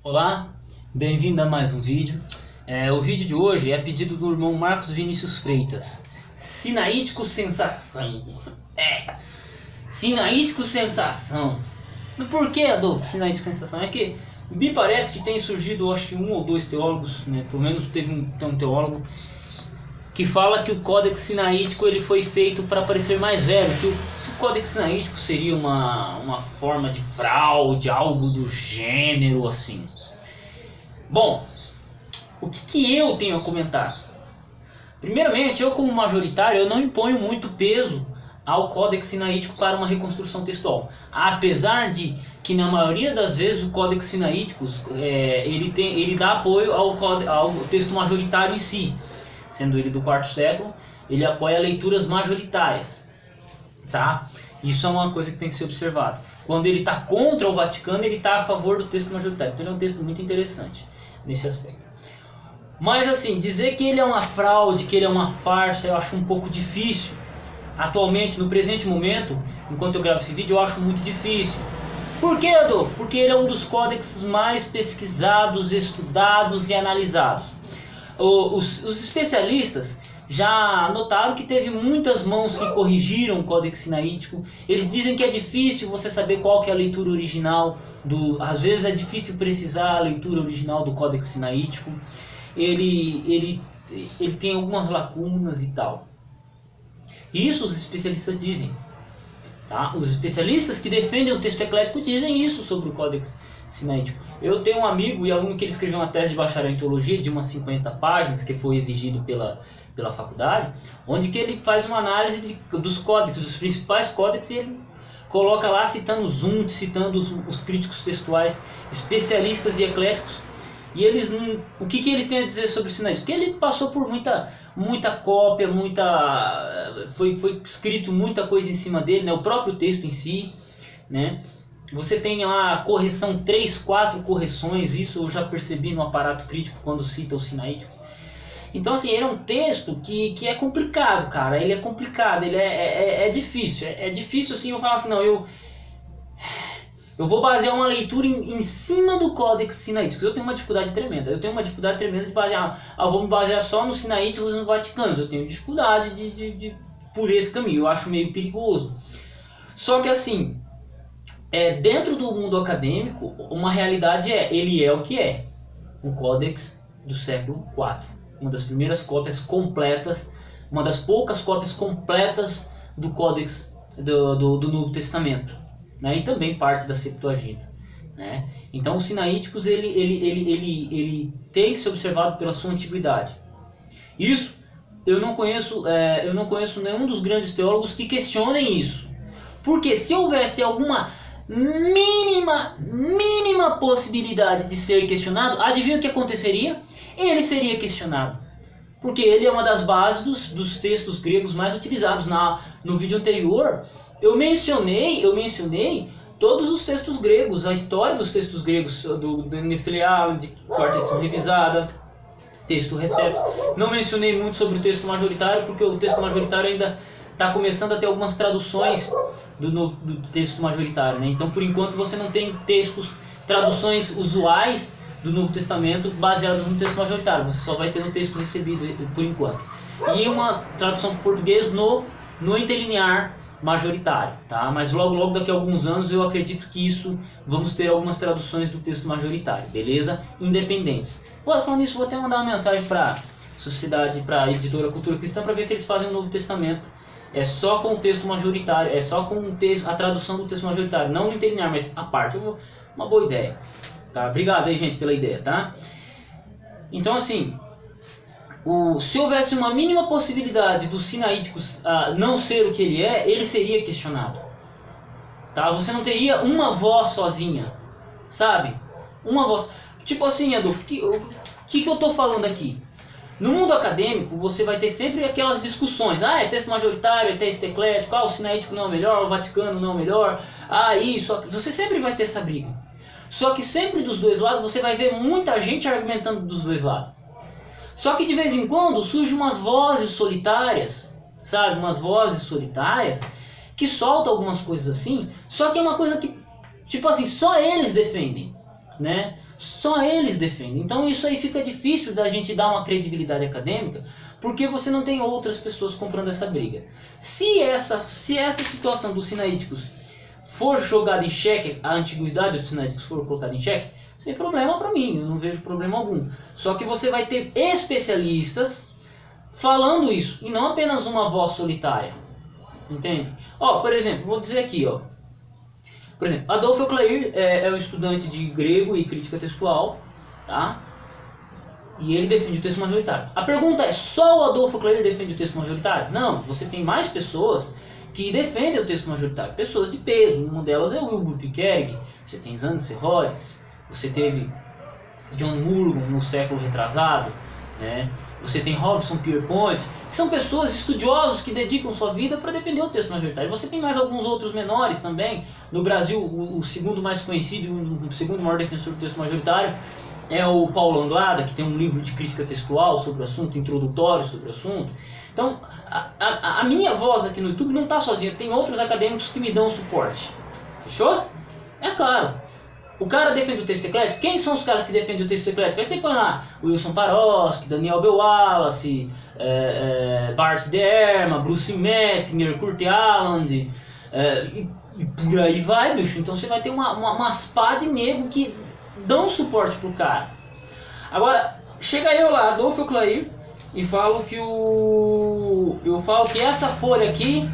Olá, bem-vindo a mais um vídeo. O vídeo de hoje é a pedido do irmão Marcos Vinícius Freitas. Sinaítico sensação. Sinaítico sensação. Mas por que, Adolfo, sinaítico sensação? É que me parece que tem surgido, acho que um ou dois teólogos, né? Pelo menos teve um teólogo que fala que o Códex Sinaítico ele foi feito para parecer mais velho, que o Códex Sinaítico seria uma forma de fraude, algo do gênero assim. Bom, o que eu tenho a comentar? Primeiramente, eu como majoritário, eu não imponho muito peso ao Códex Sinaítico para uma reconstrução textual. Apesar de que na maioria das vezes o Códex Sinaítico ele dá apoio ao texto majoritário em si. Sendo ele do quarto século, ele apoia leituras majoritárias, tá? Isso é uma coisa que tem que ser observado. Quando ele está contra o Vaticano, ele está a favor do texto majoritário. Então ele é um texto muito interessante nesse aspecto. Mas assim, dizer que ele é uma fraude, que ele é uma farsa, eu acho um pouco difícil. Atualmente, no presente momento, enquanto eu gravo esse vídeo, eu acho muito difícil. Por que, Adolfo? Porque ele é um dos códex mais pesquisados, estudados e analisados. Os especialistas já notaram que teve muitas mãos que corrigiram o Códex Sinaítico. Eles dizem que é difícil você saber qual que é a leitura original às vezes é difícil precisar a leitura original do Códex Sinaítico. Ele tem algumas lacunas e tal. Isso os especialistas dizem, tá? Os especialistas que defendem o texto eclético dizem isso sobre o Códex Sinaítico. Eu tenho um amigo e aluno que ele escreveu uma tese de bacharel em teologia de umas 50 páginas, que foi exigido pela faculdade, onde que ele faz uma análise dos códex, dos principais códex, e ele coloca lá citando Zundt, citando os críticos textuais, especialistas e ecléticos. E eles, o que eles têm a dizer sobre o Sinaítico? Que ele passou por muita cópia, foi escrito muita coisa em cima dele, né? O próprio texto em si, né? Você tem lá correção, 3, 4 correções, isso eu já percebi no aparato crítico quando cita o Sinaítico. Então assim, ele é um texto que é complicado, cara, ele é complicado, ele é difícil, é difícil assim eu falar assim, não, eu vou basear uma leitura em cima do Códex Sinaítico. Eu tenho uma dificuldade tremenda, de basear, eu vou me basear só no Sinaítico e no Vaticano, eu tenho dificuldade por esse caminho, eu acho meio perigoso. Só que assim, dentro do mundo acadêmico, uma realidade ele é o que é, um códex do século IV, uma das primeiras cópias completas, uma das poucas cópias completas do códex do Novo Testamento, né? E também parte da Septuaginta, né? Então os sinaíticos ele tem que ser observado pela sua antiguidade. Isso eu não conheço nenhum dos grandes teólogos que questionem isso, porque se houvesse alguma mínima possibilidade de ser questionado, adivinha o que aconteceria? Ele seria questionado, porque ele é uma das bases dos textos gregos mais utilizados. No vídeo anterior eu mencionei todos os textos gregos, a história dos textos gregos, do Nestle-Aland, de quarta edição revisada, texto Recepto. Não mencionei muito sobre o texto majoritário, porque o texto majoritário ainda está começando a ter algumas traduções do texto majoritário, né? Então por enquanto você não tem traduções usuais do Novo Testamento baseadas no texto majoritário, você só vai ter no texto recebido por enquanto, e uma tradução para o português no interlinear majoritário, tá? Mas logo daqui a alguns anos eu acredito que vamos ter algumas traduções do texto majoritário, beleza? Independentes. Falando nisso, vou até mandar uma mensagem para sociedade, para a editora Cultura Cristã, para ver se eles fazem o Novo Testamento só com o texto majoritário, só com a tradução do texto majoritário, não no interlinear, mas a parte. Uma boa ideia, tá? Obrigado aí, gente, pela ideia, tá? Então assim, se houvesse uma mínima possibilidade do Sinaítico não ser o que ele seria questionado, tá? Você não teria uma voz sozinha, sabe? Uma voz, tipo assim, Adolfo, o que eu tô falando aqui? No mundo acadêmico, você vai ter sempre aquelas discussões. É texto majoritário, é texto eclético, o Sinaítico não é o melhor, o Vaticano não é o melhor, isso. Você sempre vai ter essa briga. Só que sempre dos dois lados você vai ver muita gente argumentando dos dois lados. Só que de vez em quando surgem umas vozes solitárias, sabe? Umas vozes solitárias que soltam algumas coisas assim, só que é uma coisa que, tipo assim, só eles defendem, né? Só eles defendem. Então isso aí fica difícil da gente dar uma credibilidade acadêmica, porque você não tem outras pessoas comprando essa briga. Se essa situação dos sinaíticos for jogada em xeque, a antiguidade dos sinaíticos for colocada em xeque, sem problema para mim, eu não vejo problema algum. Só que você vai ter especialistas falando isso, e não apenas uma voz solitária. Entende? Ó, por exemplo, vou dizer aqui, ó. Por exemplo, Adolfo Euclair é um estudante de grego e crítica textual, tá? E ele defende o texto majoritário. A pergunta é, só o Adolfo Euclair defende o texto majoritário? Não, você tem mais pessoas que defendem o texto majoritário, pessoas de peso. Uma delas é o Wilbur Pickering, você tem Zander Rhodes, você teve John Morgan no século retrasado, né? Você tem Robson Pierpont, que são pessoas estudiosos que dedicam sua vida para defender o texto majoritário. Você tem mais alguns outros menores também. No Brasil, o segundo mais conhecido, o segundo maior defensor do texto majoritário é o Paulo Anglada, que tem um livro de crítica textual sobre o assunto, introdutório sobre o assunto. Então, a minha voz aqui no YouTube não está sozinha, tem outros acadêmicos que me dão suporte. Fechou? É claro. O cara defende o texto eclético. Quem são os caras que defendem o texto eclético? Aí você põe lá Wilson Paroski, Daniel B. Wallace, Bart de Erma, Bruce Metzinger, Kurt Aland, e por aí vai, bicho. Então você vai ter umas pá de nego que dão suporte pro cara. Agora, chega eu lá, Adolfo Euclair, e falo que eu falo que essa folha aqui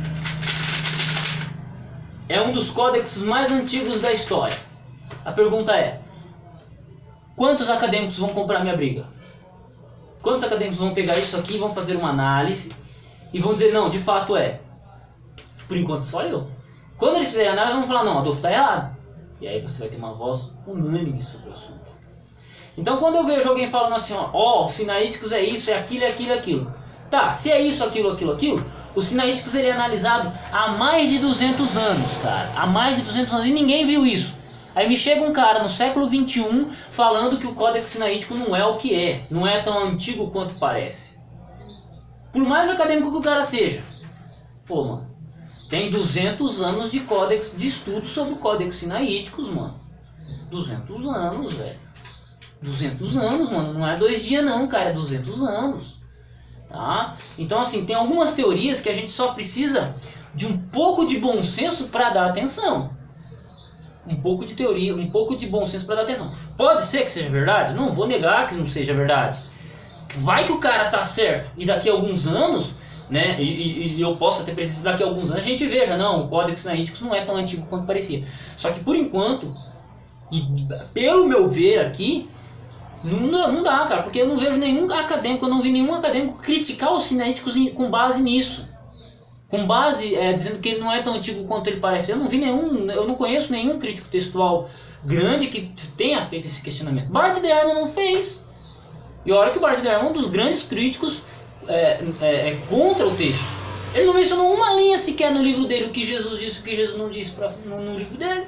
é um dos códexes mais antigos da história. A pergunta é, quantos acadêmicos vão comprar minha briga? Quantos acadêmicos vão pegar isso aqui, vão fazer uma análise e vão dizer, não, de fato é? Por enquanto só eu. Quando eles fizerem a análise, vão falar, não, Adolfo está errado. E aí você vai ter uma voz unânime sobre o assunto. Então quando eu vejo alguém falando assim, ó, os sinaíticos é isso, é aquilo, é aquilo, é aquilo. Tá, se é isso, aquilo, aquilo, aquilo, os sinaíticos ele é analisado há mais de 200 anos, cara. Há mais de 200 anos e ninguém viu isso. Aí me chega um cara no século XXI falando que o Códex Sinaítico não é o que é, não é tão antigo quanto parece. Por mais acadêmico que o cara seja. Pô, mano, tem 200 anos de códex, de estudo sobre o Códex Sinaíticos, mano. 200 anos, velho. 200 anos, mano, não é 2 dias não, cara, é 200 anos. Tá? Então assim, tem algumas teorias que a gente só precisa de um pouco de bom senso para dar atenção. Um pouco de teoria, um pouco de bom senso para dar atenção. Pode ser que seja verdade? Não vou negar que não seja verdade. Vai que o cara tá certo e daqui a alguns anos, né, e eu posso até precisar daqui a alguns anos a gente veja, não, o Códex Sinaíticos não é tão antigo quanto parecia. Só que por enquanto, e pelo meu ver aqui, não dá, cara, porque eu não vejo nenhum acadêmico, eu não vi nenhum acadêmico criticar os Sinaíticos com base nisso. Com base, dizendo que ele não é tão antigo quanto ele parece. Eu não conheço nenhum crítico textual grande que tenha feito esse questionamento. Bart de Ehrman não fez. E olha que o Bart de Ehrman é um dos grandes críticos contra o texto. Ele não mencionou uma linha sequer no livro dele, o que Jesus disse e o que Jesus não disse no livro dele.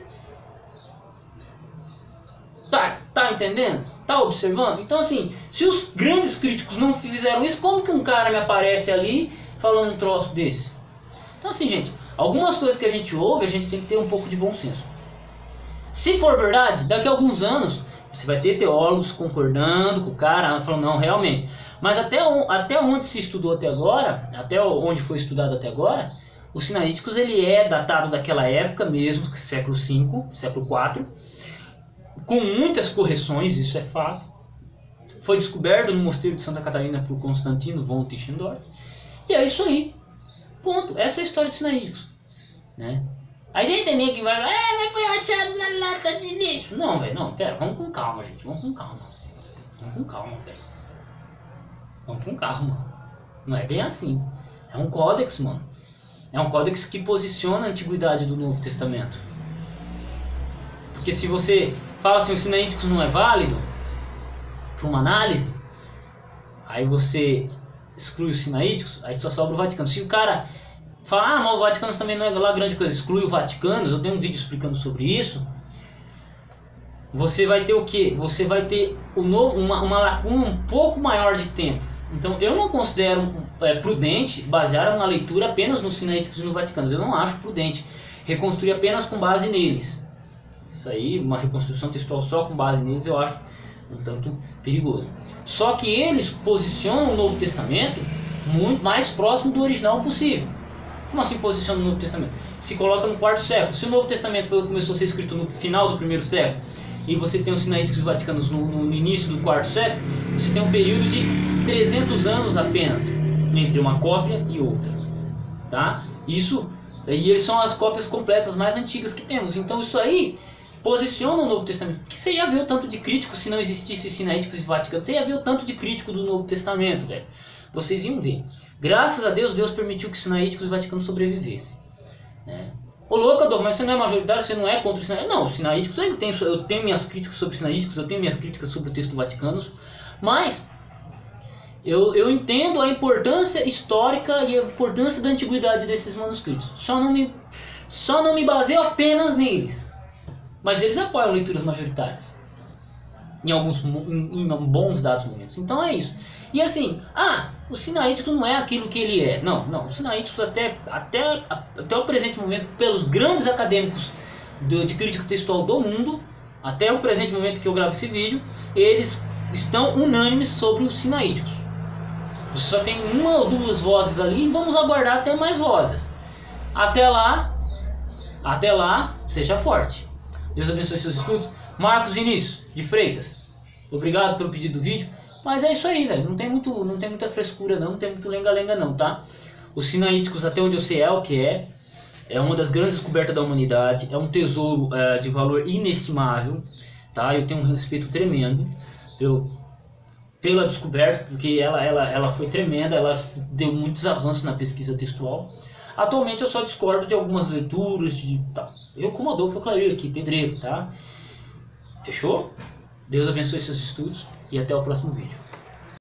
Tá entendendo? Tá observando? Então assim, se os grandes críticos não fizeram isso, como que um cara me aparece ali falando um troço desse? Então assim, gente, algumas coisas que a gente ouve, a gente tem que ter um pouco de bom senso. Se for verdade, daqui a alguns anos, você vai ter teólogos concordando com o cara, falando, não, realmente. Mas até onde se estudou até agora, até onde foi estudado até agora, os Sinaíticos ele é datado daquela época mesmo, século V, século IV, com muitas correções, isso é fato. Foi descoberto no mosteiro de Santa Catarina por Constantino von Tischendorf. E é isso aí. Ponto. Essa é a história dos Sinaíticos, né? Aí já entendeu que vai falar, mas foi achado na lata de lixo. Não, velho, não, pera, vamos com calma, gente, vamos com calma. Vamos com calma, velho. Vamos com calma. Não é bem assim. É um códex, mano. É um códex que posiciona a antiguidade do Novo Testamento. Porque se você fala assim, os Sinaíticos não é válido para uma análise, aí você exclui os Sinaíticos, aí só sobra o Vaticano. Se o cara fala, mas o Vaticano também não é lá grande coisa, exclui o Vaticano, eu dei um vídeo explicando sobre isso, você vai ter o quê? Você vai ter uma lacuna um pouco maior de tempo. Então eu não considero prudente basear uma leitura apenas nos Sinaíticos e no Vaticano. Eu não acho prudente reconstruir apenas com base neles. Isso aí, uma reconstrução textual só com base neles, eu acho um tanto perigoso. Só que eles posicionam o Novo Testamento muito mais próximo do original possível. Como assim posiciona o Novo Testamento? Se coloca no quarto século. Se o Novo Testamento começou a ser escrito no final do primeiro século, e você tem os Sinaíticos Vaticanos no início do quarto século, você tem um período de 300 anos apenas entre uma cópia e outra. Tá? Isso, e eles são as cópias completas mais antigas que temos. Então isso aí posiciona o Novo Testamento. Porque você ia ver o tanto de crítico se não existisse Sinaíticos e Vaticanos. Você ia ver o tanto de crítico do Novo Testamento, velho. Vocês iam ver. Graças a Deus, Deus permitiu que os Sinaíticos e Vaticanos sobrevivessem. Né? Ô louco, Adolfo, mas você não é majoritário, você não é contra os Sinaíticos? Não, os Sinaíticos, eu tenho minhas críticas sobre os Sinaíticos, eu tenho minhas críticas sobre o texto Vaticanos, mas eu entendo a importância histórica e a importância da antiguidade desses manuscritos. Só não me baseio apenas neles. Mas eles apoiam leituras majoritárias. Em bons dados momentos. Então é isso. E assim, o sinaítico não é aquilo que ele é. Não. O sinaítico até o presente momento, pelos grandes acadêmicos de crítica textual do mundo, até o presente momento que eu gravo esse vídeo, eles estão unânimes sobre os sinaíticos. Você só tem uma ou duas vozes ali e vamos aguardar até mais vozes. Até lá, seja forte. Deus abençoe seus estudos. Marcos Vinícius de Freitas, obrigado pelo pedido do vídeo. Mas é isso aí, velho. Não tem muita frescura, não tem muito lenga-lenga, não, tá? Os sinaíticos, até onde eu sei, é o que é uma das grandes descobertas da humanidade. É um tesouro de valor inestimável, tá? Eu tenho um respeito tremendo pela descoberta, porque ela foi tremenda, ela deu muitos avanços na pesquisa textual. Atualmente eu só discordo de algumas leituras, eu como Adolfo Clareiro aqui, pedreiro, tá? Fechou? Deus abençoe seus estudos e até o próximo vídeo.